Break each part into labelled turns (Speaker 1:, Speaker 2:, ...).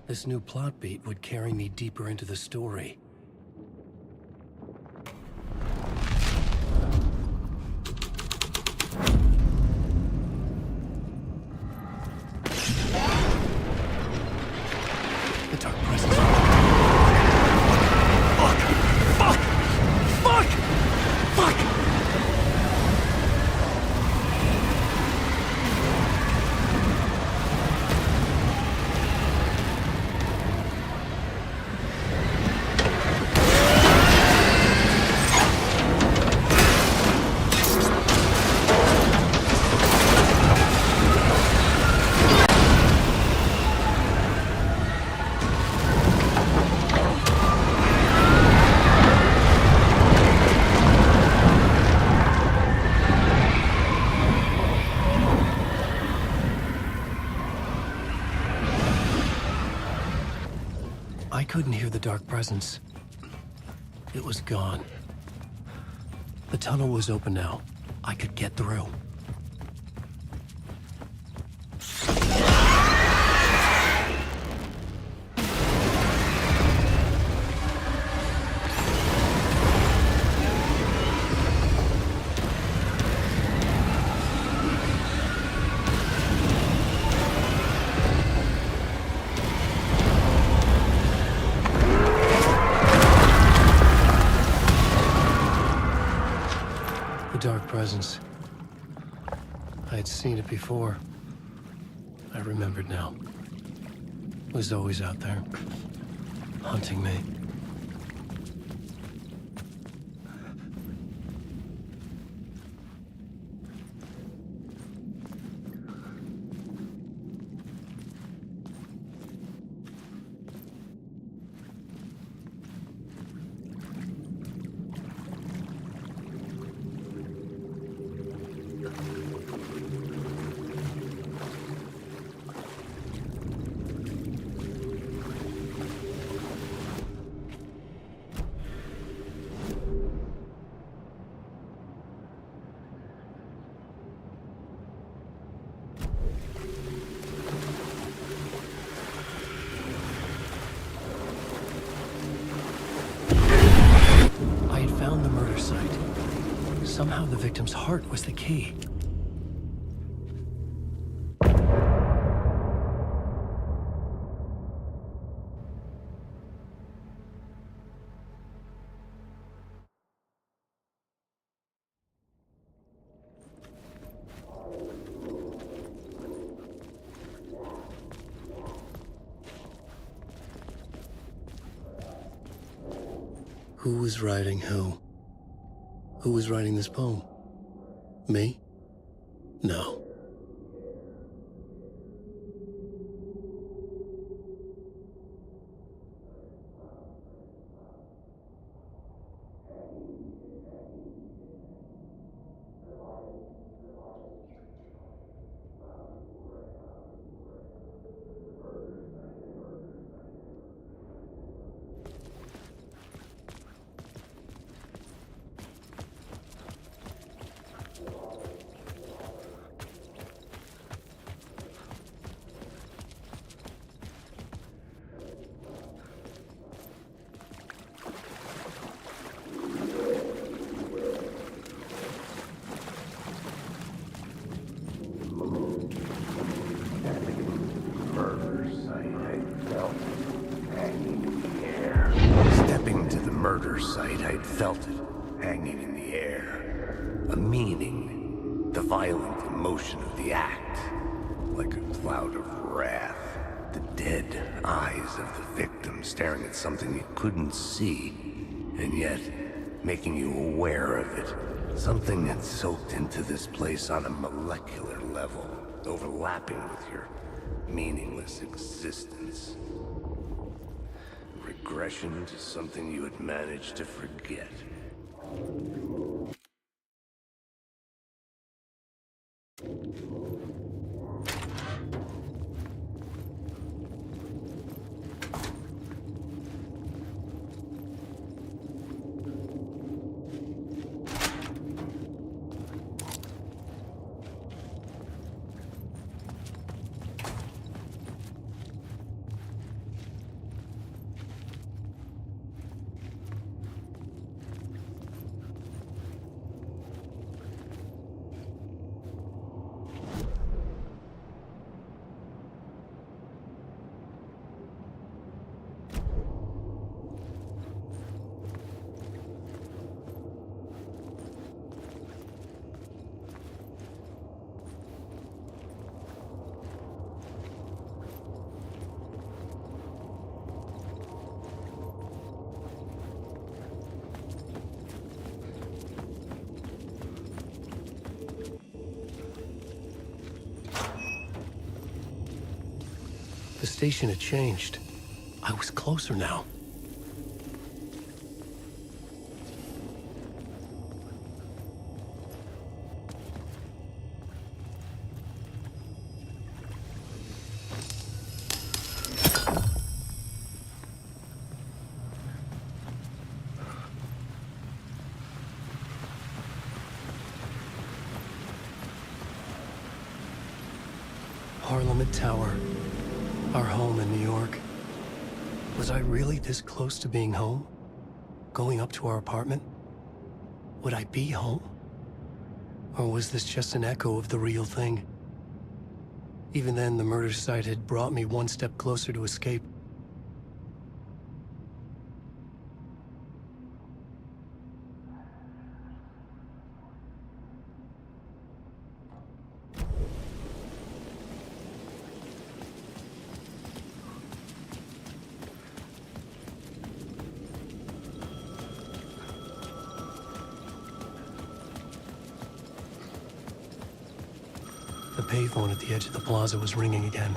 Speaker 1: This new plot beat would carry me deeper into the story. The dark presence. Fuck! Fuck! Fuck! Fuck! I couldn't hear the dark presence. It was gone. The tunnel was open now. I could get through. The dark presence. I had seen it before. I remembered now. It was always out there, hunting me. Found the murder site. Somehow the victim's heart was the key. Who was writing who? Who was writing this poem? Me? No.
Speaker 2: Murder site, I'd felt it hanging in the air. A meaning, the violent emotion of the act, like a cloud of wrath. The dead eyes of the victim staring at something you couldn't see, and yet making you aware of it. Something that soaked into this place on a molecular level, overlapping with your meaningless existence. Regression to something you had managed to forget.
Speaker 1: The station had changed. I was closer now. Parliament Tower. Our home in New York. Was I really this close to being home? Going up to our apartment? Would I be home? Or was this just an echo of the real thing? Even then, the murder site had brought me one step closer to escape. The payphone at the edge of the plaza was ringing again.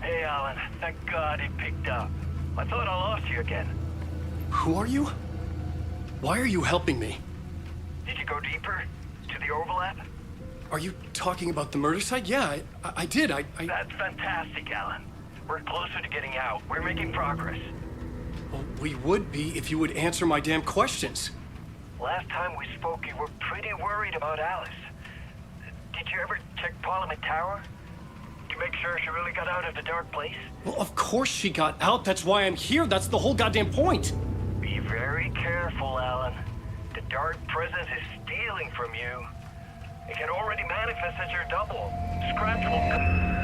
Speaker 3: Hey, Alan. Thank God he picked up. I thought I lost you again.
Speaker 1: Who are you? Why are you helping me?
Speaker 3: Did you go deeper? To the overlap?
Speaker 1: Are you talking about the murder site? Yeah, I did.
Speaker 3: That's fantastic, Alan. We're closer to getting out. We're making progress.
Speaker 1: Well, we would be if you would answer my damn questions.
Speaker 3: Last time we spoke, you were pretty worried about Alice. Did you ever check Parliament Tower? To make sure she really got out of the dark place?
Speaker 1: Well, of course she got out. That's why I'm here. That's the whole goddamn point.
Speaker 3: Be very careful, Alan. The dark presence is stealing from you. It can already manifest as your double. Scratch will come.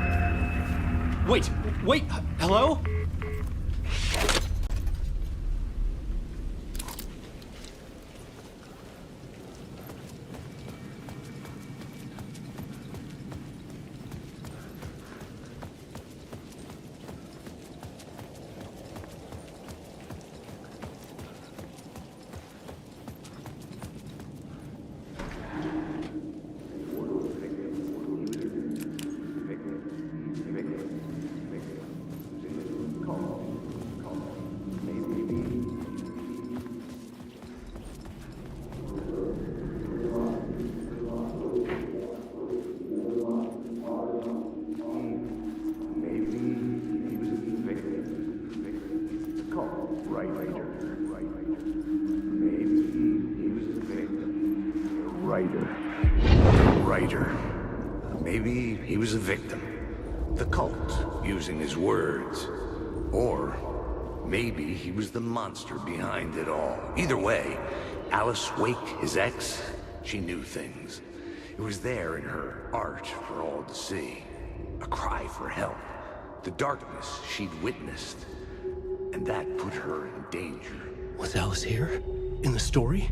Speaker 1: Wait, hello?
Speaker 2: Writer. Maybe he was a victim. The cult, using his words. Or maybe he was the monster behind it all. Either way, Alice Wake, his ex, she knew things. It was there in her art for all to see. A cry for help. The darkness she'd witnessed. And that put her in danger.
Speaker 1: Was Alice here? In the story?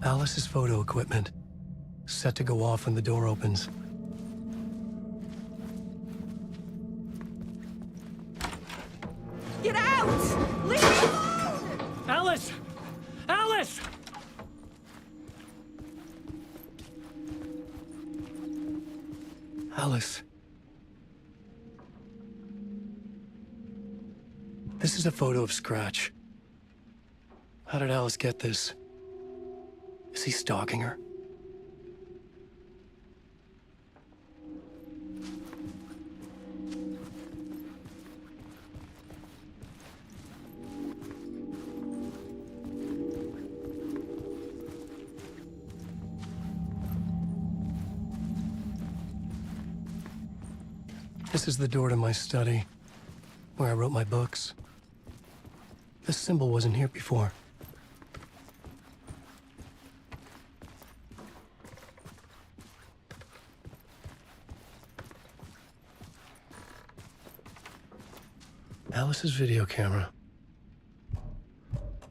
Speaker 1: Alice's photo equipment, set to go off when the door opens.
Speaker 4: Get out! Leave me alone!
Speaker 1: Alice! Alice! Alice. This is a photo of Scratch. How did Alice get this? Is he stalking her? This is the door to my study, where I wrote my books. This symbol wasn't here before. Alice's video camera.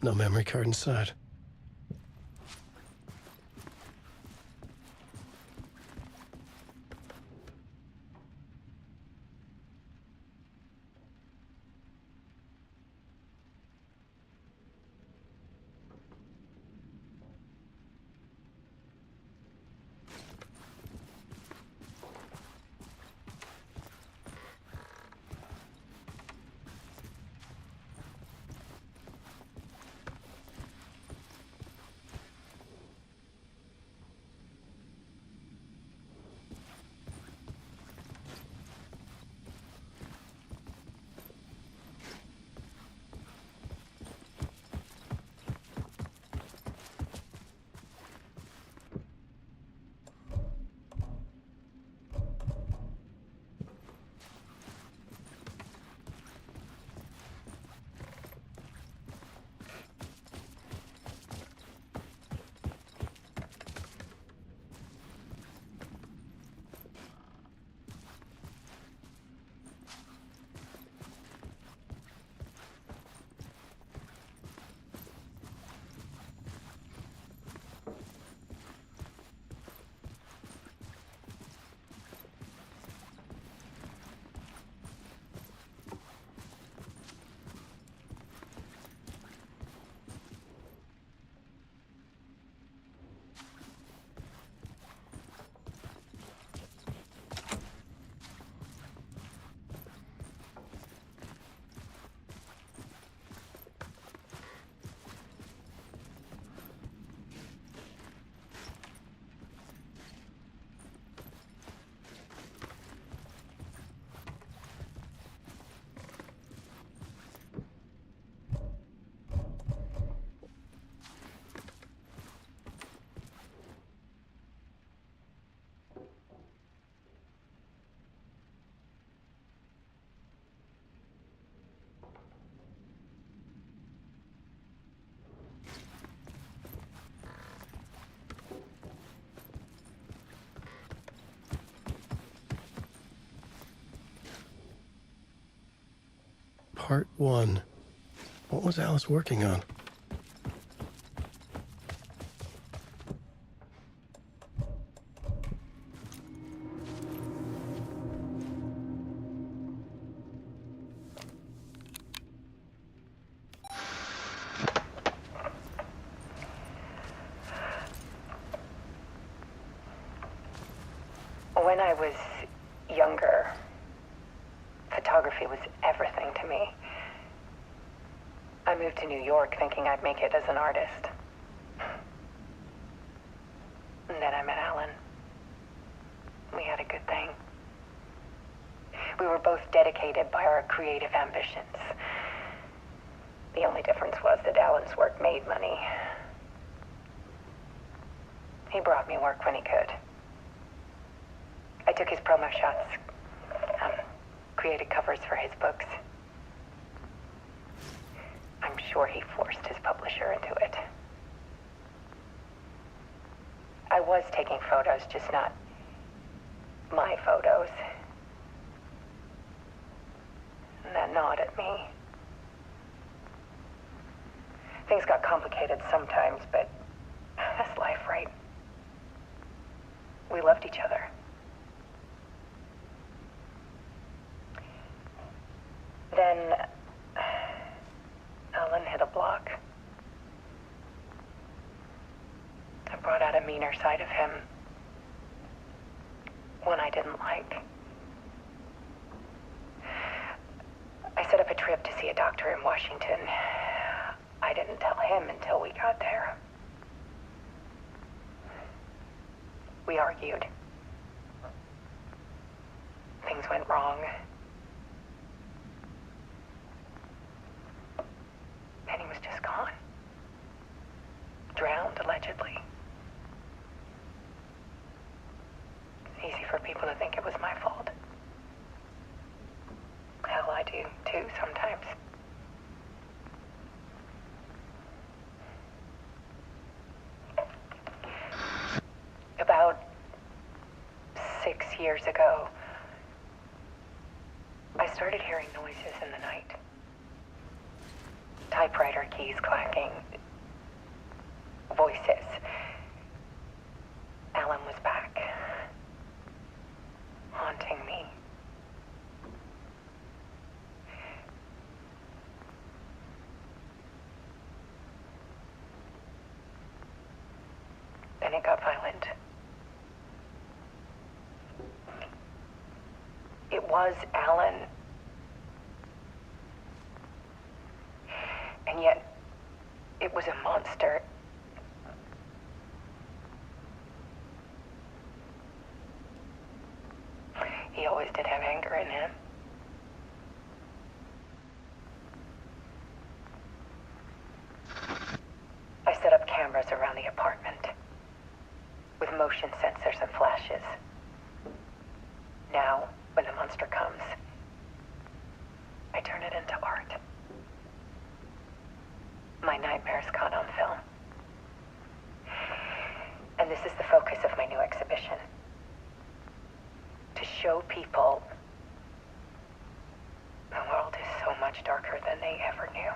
Speaker 1: No memory card inside. Part 1. What was Alice working on?
Speaker 5: When I was younger, photography was everything to me. I moved to New York thinking I'd make it as an artist. And then I met Alan. We had a good thing. We were both dedicated by our creative ambitions. The only difference was that Alan's work made money. He brought me work when he could. I took his promo shots, created covers for his books. I'm sure he forced his publisher into it. I was taking photos, just not my photos. And that gnawed at me. Things got complicated sometimes, but that's life, right? We loved each other. Then Alan hit a block. I brought out a meaner side of him. One I didn't like. I set up a trip to see a doctor in Washington. I didn't tell him until we got there. We argued. Things went wrong. And he was just gone. Drowned, allegedly. It's easy for people to think it was my fault. years ago, I started hearing noises in the night. Typewriter keys clacking. Voices. Alan was back. Haunting me. Then it got violent. It was Alan. And yet, it was a monster. He always did have anger in him. I set up cameras around the apartment with motion sensors and flashes. Now, when the monster comes, I turn it into art. My nightmares caught on film. And this is the focus of my new exhibition. To show people the world is so much darker than they ever knew.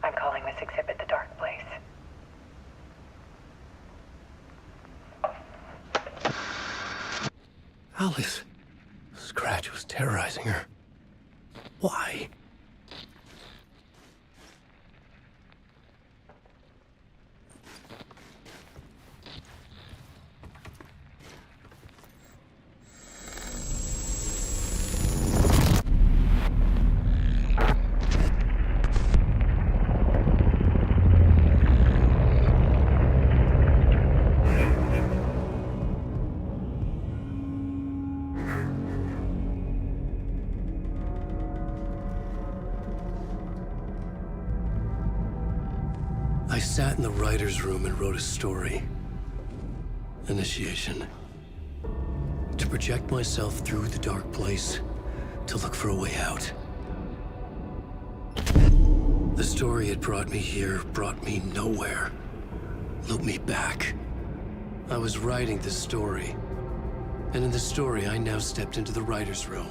Speaker 5: I'm calling this exhibit The Dark Place.
Speaker 1: Alice. Scratch was terrorizing her. Why? I sat in the writer's room and wrote a story. Initiation. To project myself through the dark place, to look for a way out. The story had brought me here, brought me nowhere. Looped me back. I was writing this story. And in the story, I now stepped into the writer's room.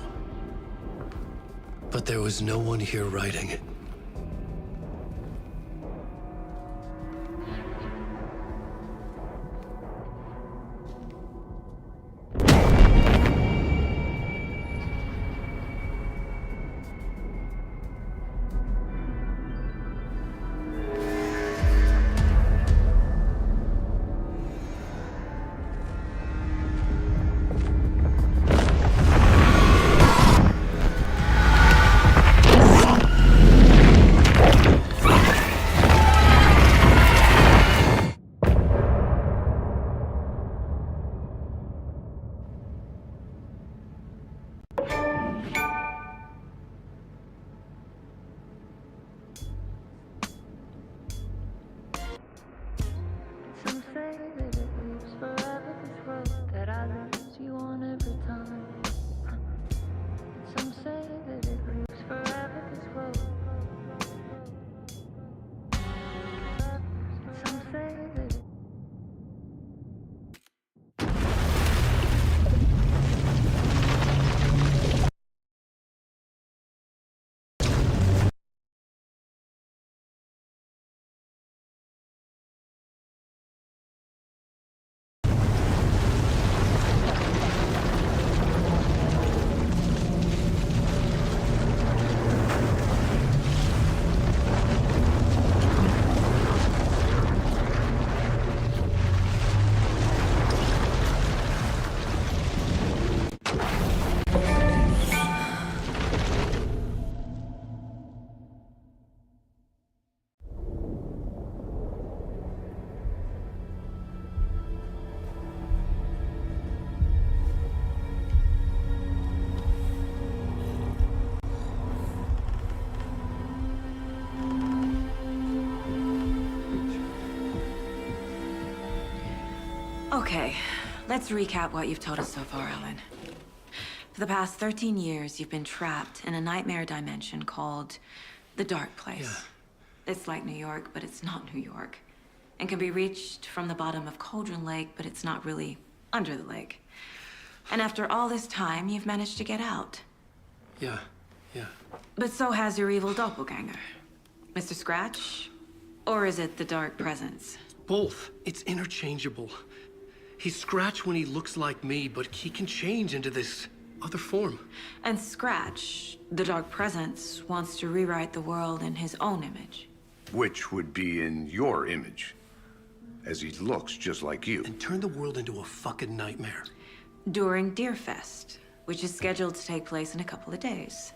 Speaker 1: But there was no one here writing it.
Speaker 6: Some say that it leaves forever this road that I lose you on every time. Some say that it leaves forever this road. Some say that it
Speaker 4: Okay, let's recap what you've told us so far, Alan. For the past 13 years, you've been trapped in a nightmare dimension called the Dark Place.
Speaker 1: Yeah.
Speaker 4: It's like New York, but it's not New York. and can be reached from the bottom of Cauldron Lake, but it's not really under the lake. And after all this time, you've managed to get out.
Speaker 1: Yeah.
Speaker 4: But so has your evil doppelganger. Mr. Scratch? Or is it the Dark Presence?
Speaker 1: Both. It's interchangeable. He's Scratch when he looks like me, but he can change into this other form.
Speaker 4: And Scratch, the Dark Presence, wants to rewrite the world in his own image.
Speaker 2: Which would be in your image, as he looks just like you.
Speaker 1: And turn the world into a fucking nightmare.
Speaker 4: During Deerfest, which is scheduled to take place in a couple of days.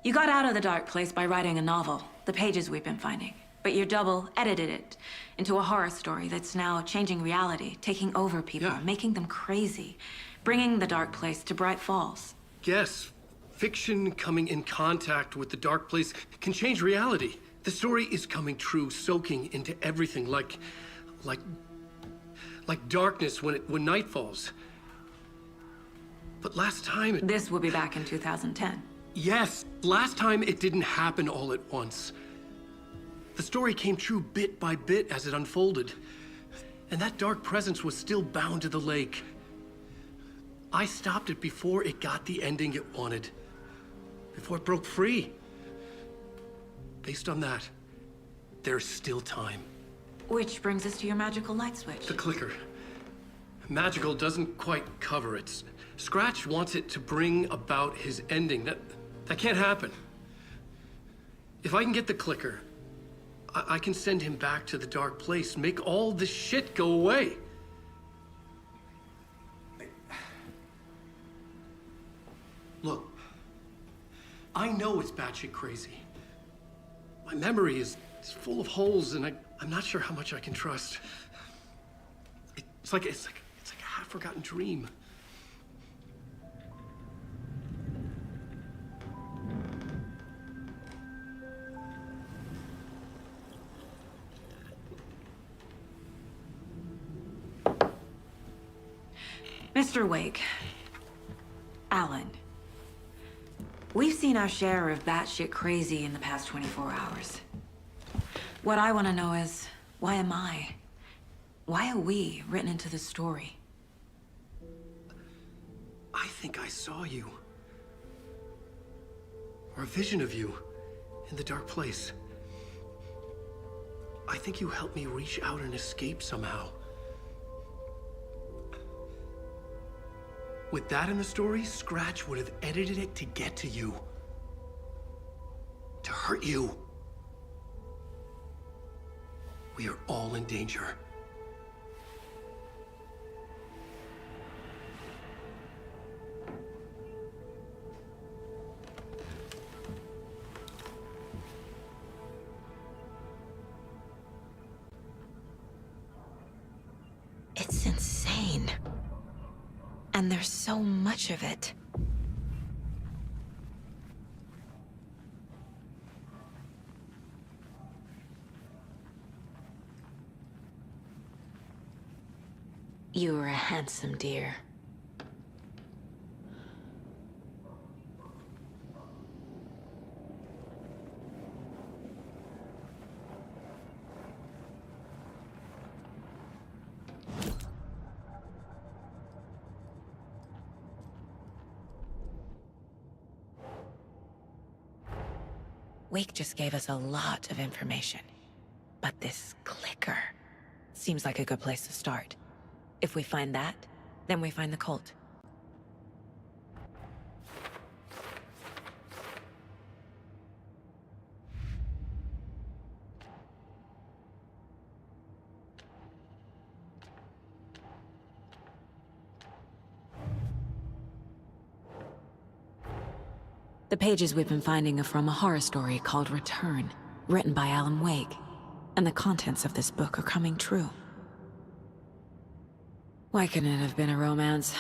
Speaker 4: You got out of the dark place by writing a novel, The Pages We've Been Finding. But your double edited it into a horror story that's now changing reality, taking over people,
Speaker 1: Yeah.
Speaker 4: making them crazy, bringing the dark place to Bright Falls.
Speaker 1: Yes, fiction coming in contact with the dark place can change reality. The story is coming true, soaking into everything like darkness when night falls. But last time
Speaker 4: This will be back in 2010.
Speaker 1: Yes, last time it didn't happen all at once. The story came true bit by bit as it unfolded. And that dark presence was still bound to the lake. I stopped it before it got the ending it wanted. Before it broke free. Based on that, there's still time.
Speaker 4: Which brings us to your magical light switch.
Speaker 1: The clicker. Magical doesn't quite cover it. Scratch wants it to bring about his ending. That can't happen. If I can get the clicker, I can send him back to the dark place, make all this shit go away. Look, I know it's batshit crazy. My memory is full of holes, and I'm not sure how much I can trust. It's like a half-forgotten dream.
Speaker 4: Mr. Wake. Alan. We've seen our share of batshit crazy in the past 24 hours. What I want to know is, why am I? Why are we written into the story?
Speaker 1: I think I saw you. Or a vision of you in the dark place. I think you helped me reach out and escape somehow. With that in the story, Scratch would have edited it to get to you. To hurt you. We are all in danger.
Speaker 4: It's insane. And there's so much of it. You were a handsome deer. Wake just gave us a lot of information. But this clicker seems like a good place to start. If we find that, then we find the cult. The pages we've been finding are from a horror story called Return, written by Alan Wake. And the contents of this book are coming true. Why couldn't it have been a romance?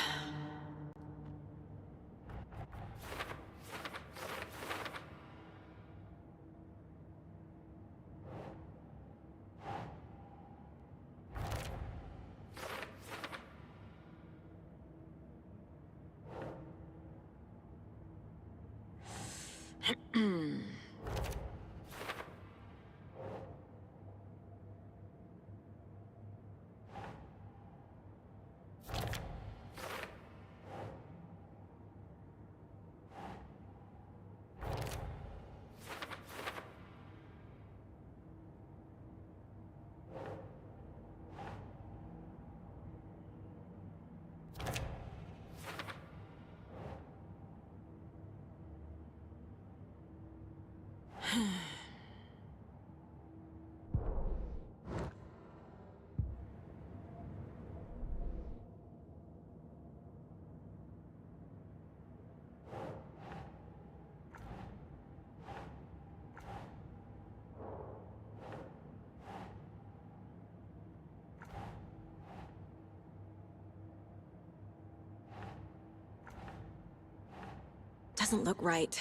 Speaker 4: Doesn't look right.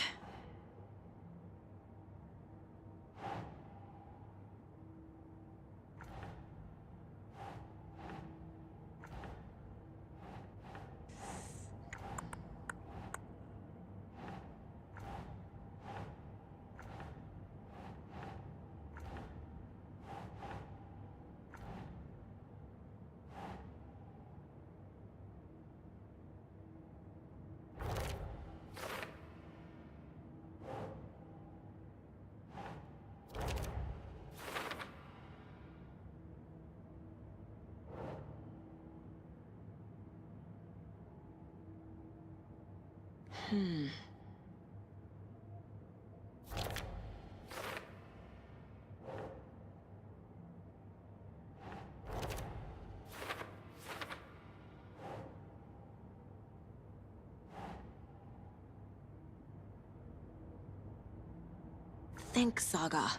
Speaker 4: Think, Saga.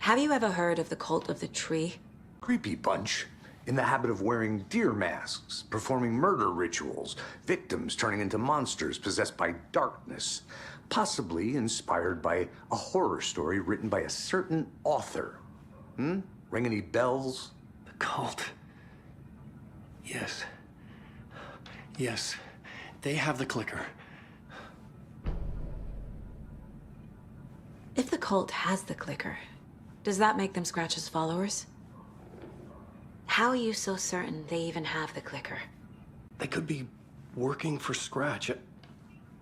Speaker 4: Have you ever heard of the Cult of the Tree?
Speaker 2: Creepy bunch. In the habit of wearing deer masks, performing murder rituals, victims turning into monsters possessed by darkness. Possibly inspired by a horror story written by a certain author. Ring any bells?
Speaker 1: The cult. Yes. Yes. They have the clicker.
Speaker 4: If the cult has the clicker, does that make them Scratch's followers? How are you so certain they even have the clicker?
Speaker 1: They could be working for Scratch.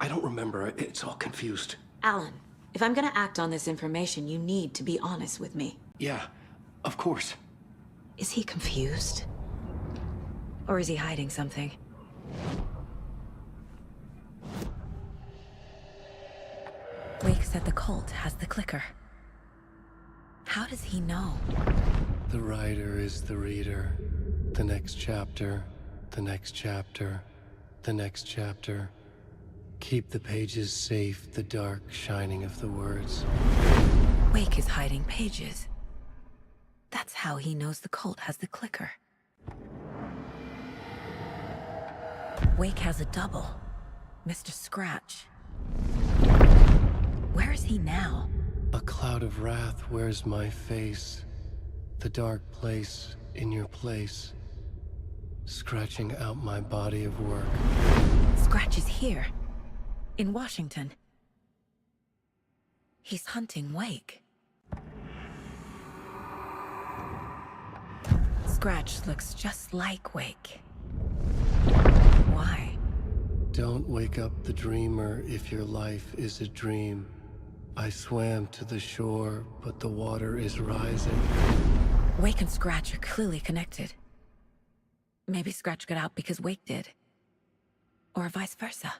Speaker 1: I don't remember. It's all confused.
Speaker 4: Alan, if I'm gonna act on this information, you need to be honest with me.
Speaker 1: Yeah, of course.
Speaker 4: Is he confused? Or is he hiding something? Wake said the cult has the clicker. How does he know?
Speaker 1: The writer is the reader. The next chapter, the next chapter, the next chapter. Keep the pages safe, the dark shining of the words.
Speaker 4: Wake is hiding pages. That's how he knows the cult has the clicker. Wake has a double. Mr. Scratch. Where is he now?
Speaker 1: A cloud of wrath wears my face. The dark place in your place. Scratching out my body of work.
Speaker 4: Scratch is here. In Washington. He's hunting Wake. Scratch looks just like Wake. Why?
Speaker 1: Don't wake up the dreamer if your life is a dream. I swam to the shore, but the water is rising.
Speaker 4: Wake and Scratch are clearly connected. Maybe Scratch got out because Wake did. Or vice versa.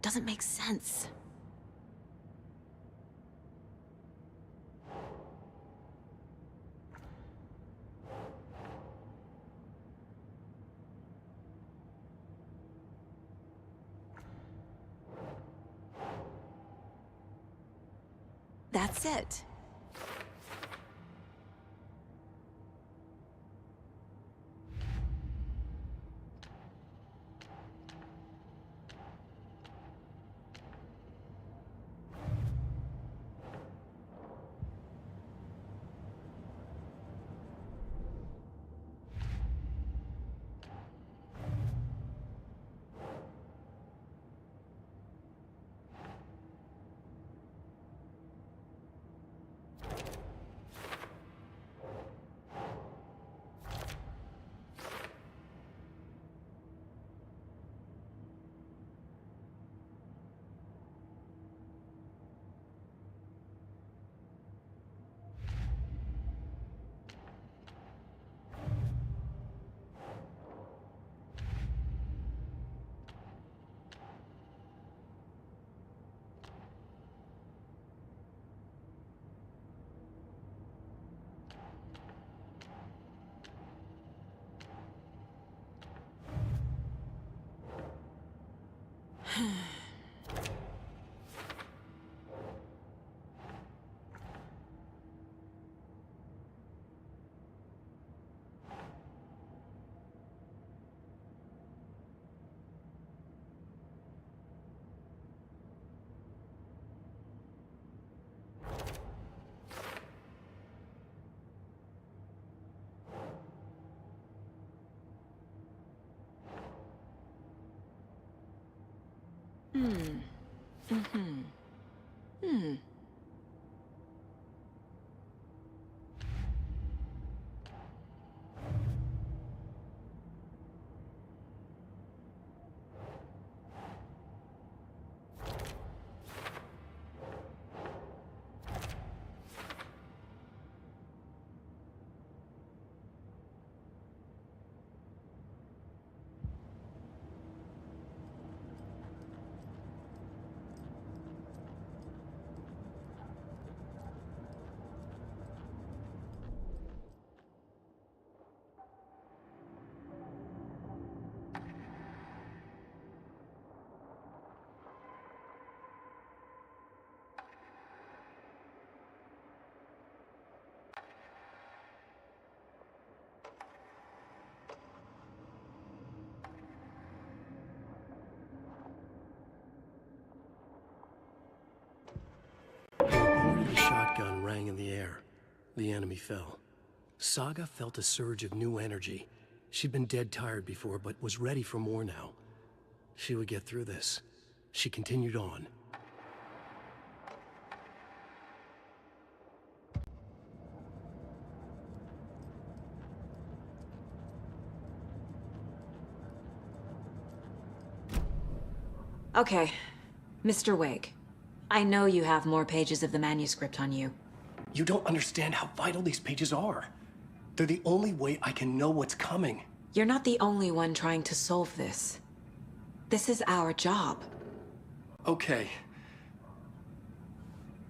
Speaker 4: doesn't make sense. That's it.
Speaker 1: The shotgun rang in the air. The enemy fell. Saga felt a surge of new energy. She'd been dead tired before, but was ready for more now. She would get through this. She continued on.
Speaker 4: Okay, Mr. Wake. I know you have more pages of the manuscript on you.
Speaker 1: You don't understand how vital these pages are. They're the only way I can know what's coming.
Speaker 4: You're not the only one trying to solve this. This is our job.
Speaker 1: Okay.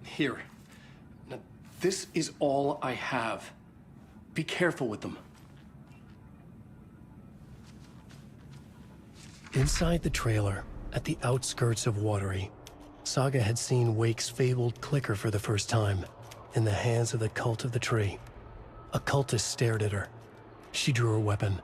Speaker 1: Here. Now, this is all I have. Be careful with them. Inside the trailer, at the outskirts of Watery, Saga had seen Wake's fabled clicker for the first time, in the hands of the Cult of the Tree. A cultist stared at her. She drew her weapon.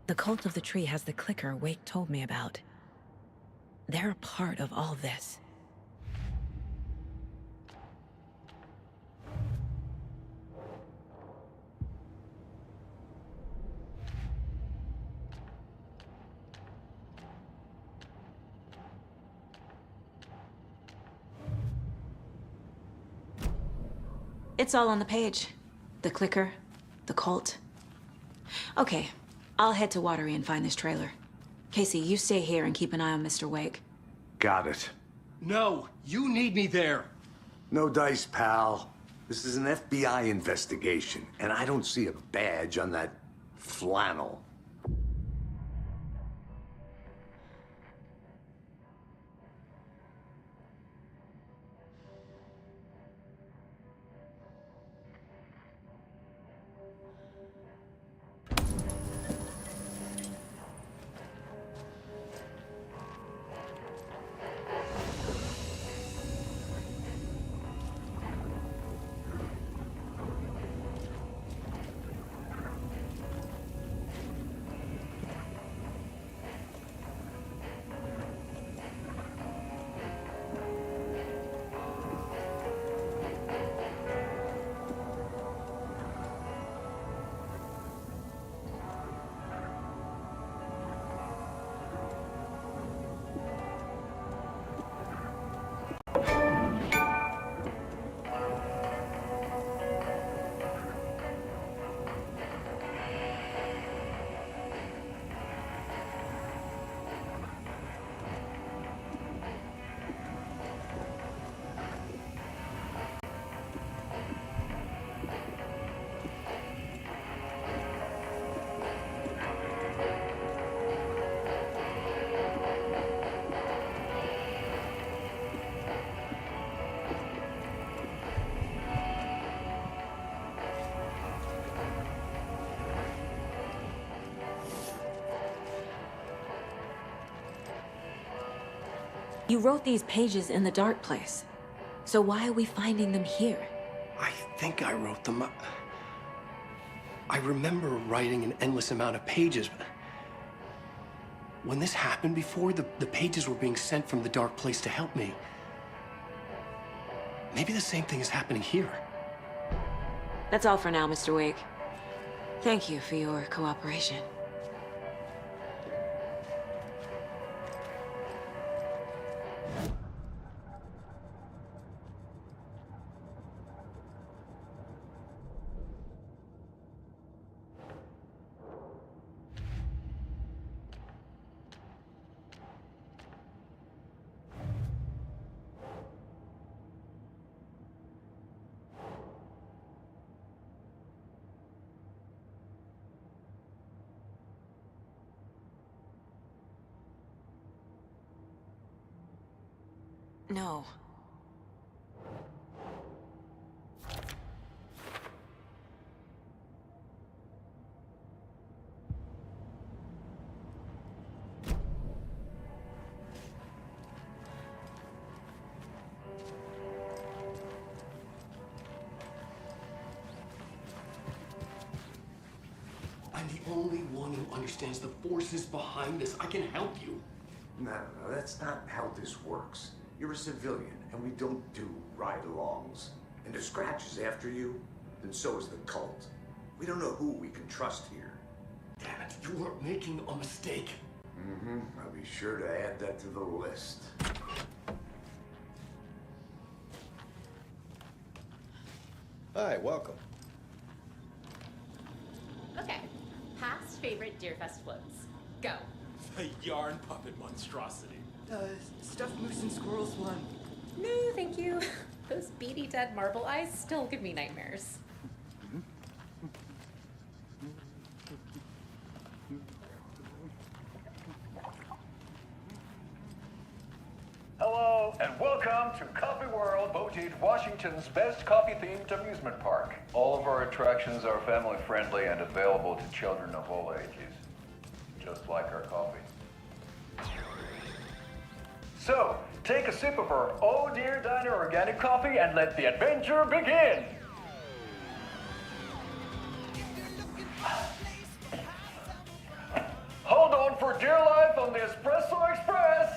Speaker 4: The Cult of the Tree has the clicker Wake told me about. They're a part of all this. It's all on the page. The clicker, the cult. Okay, I'll head to Watery and find this trailer. Casey, you stay here and keep an eye on Mr. Wake.
Speaker 2: Got it.
Speaker 1: No, you need me there.
Speaker 2: No dice, pal. This is an FBI investigation, and I don't see a badge on that flannel.
Speaker 4: You wrote these pages in the dark place. So why are we finding them here?
Speaker 1: I think I wrote them. I remember writing an endless amount of pages, but when this happened before, the pages were being sent from the dark place to help me. Maybe the same thing is happening here.
Speaker 4: That's all for now, Mr. Wake. Thank you for your cooperation. No.
Speaker 1: I'm the only one who understands the forces behind this. I can help you.
Speaker 2: No, that's not how this works. You're a civilian, and we don't do ride-alongs. And if Scratch is after you, then so is the cult. We don't know who we can trust here.
Speaker 1: Damn it, you are making a mistake.
Speaker 2: Mm-hmm. I'll be sure to add that to the list.
Speaker 7: Hi, welcome.
Speaker 8: Okay, past favorite Deerfest floats. Go.
Speaker 9: The yarn puppet monstrosity.
Speaker 10: Stuffed moose and squirrels one.
Speaker 8: No, thank you. Those beady dead marble eyes still give me nightmares.
Speaker 3: Hello, and welcome to Coffee World, voted Washington's best coffee-themed amusement park. All of our attractions are family-friendly and available to children of all ages, just like our coffee. So, take a sip of our Oh Dear Diner organic coffee and let the adventure begin! Hold on for dear life on the Espresso Express!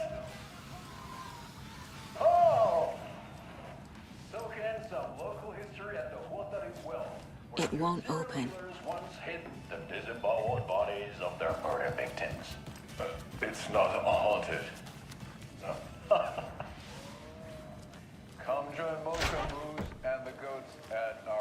Speaker 3: Oh! Soak in some local history at the Watery Well.
Speaker 4: It won't open.
Speaker 3: Once hid the disemboweled bodies of their murder victims. It's not haunted. Come join Mocha Moose and the goats at our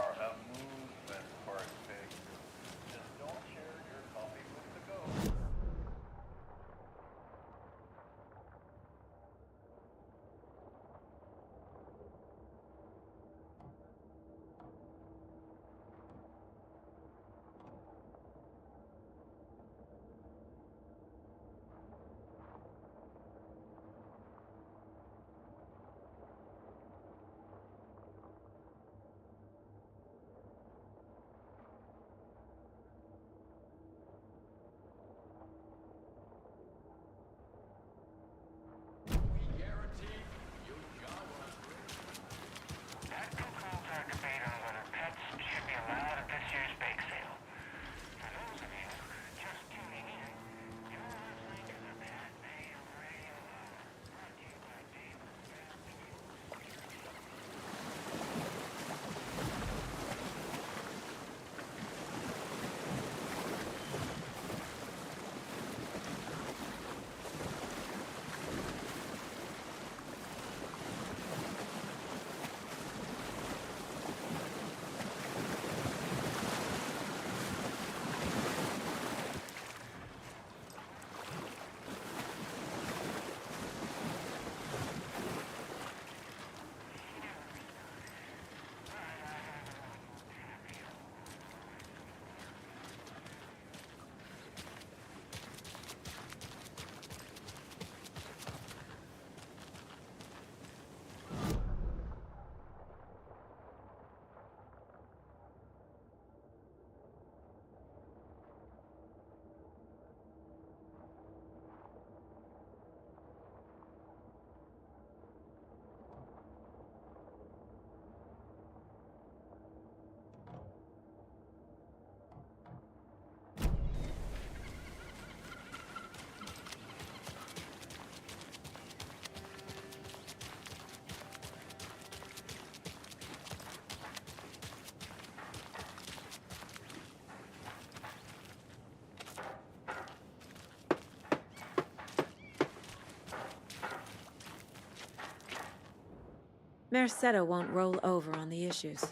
Speaker 4: Merced won't roll over on the issues.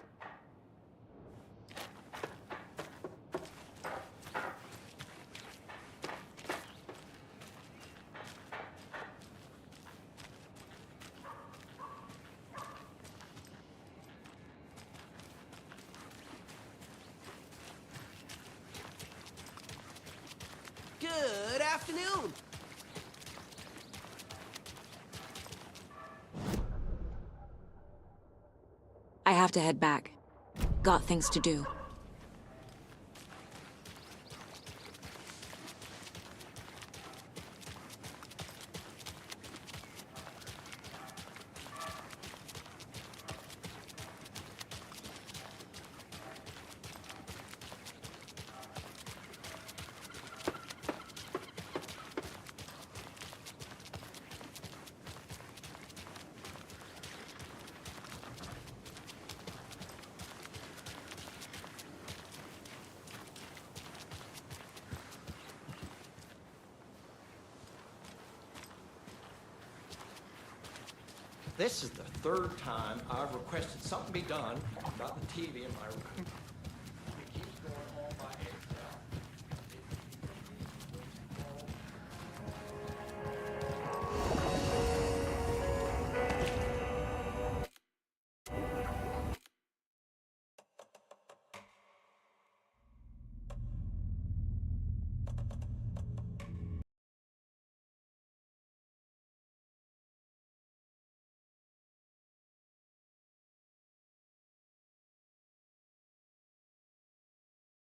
Speaker 11: Good afternoon.
Speaker 4: I have to head back. Got things to do.
Speaker 7: This is the third time I've requested something be done about the TV in my room.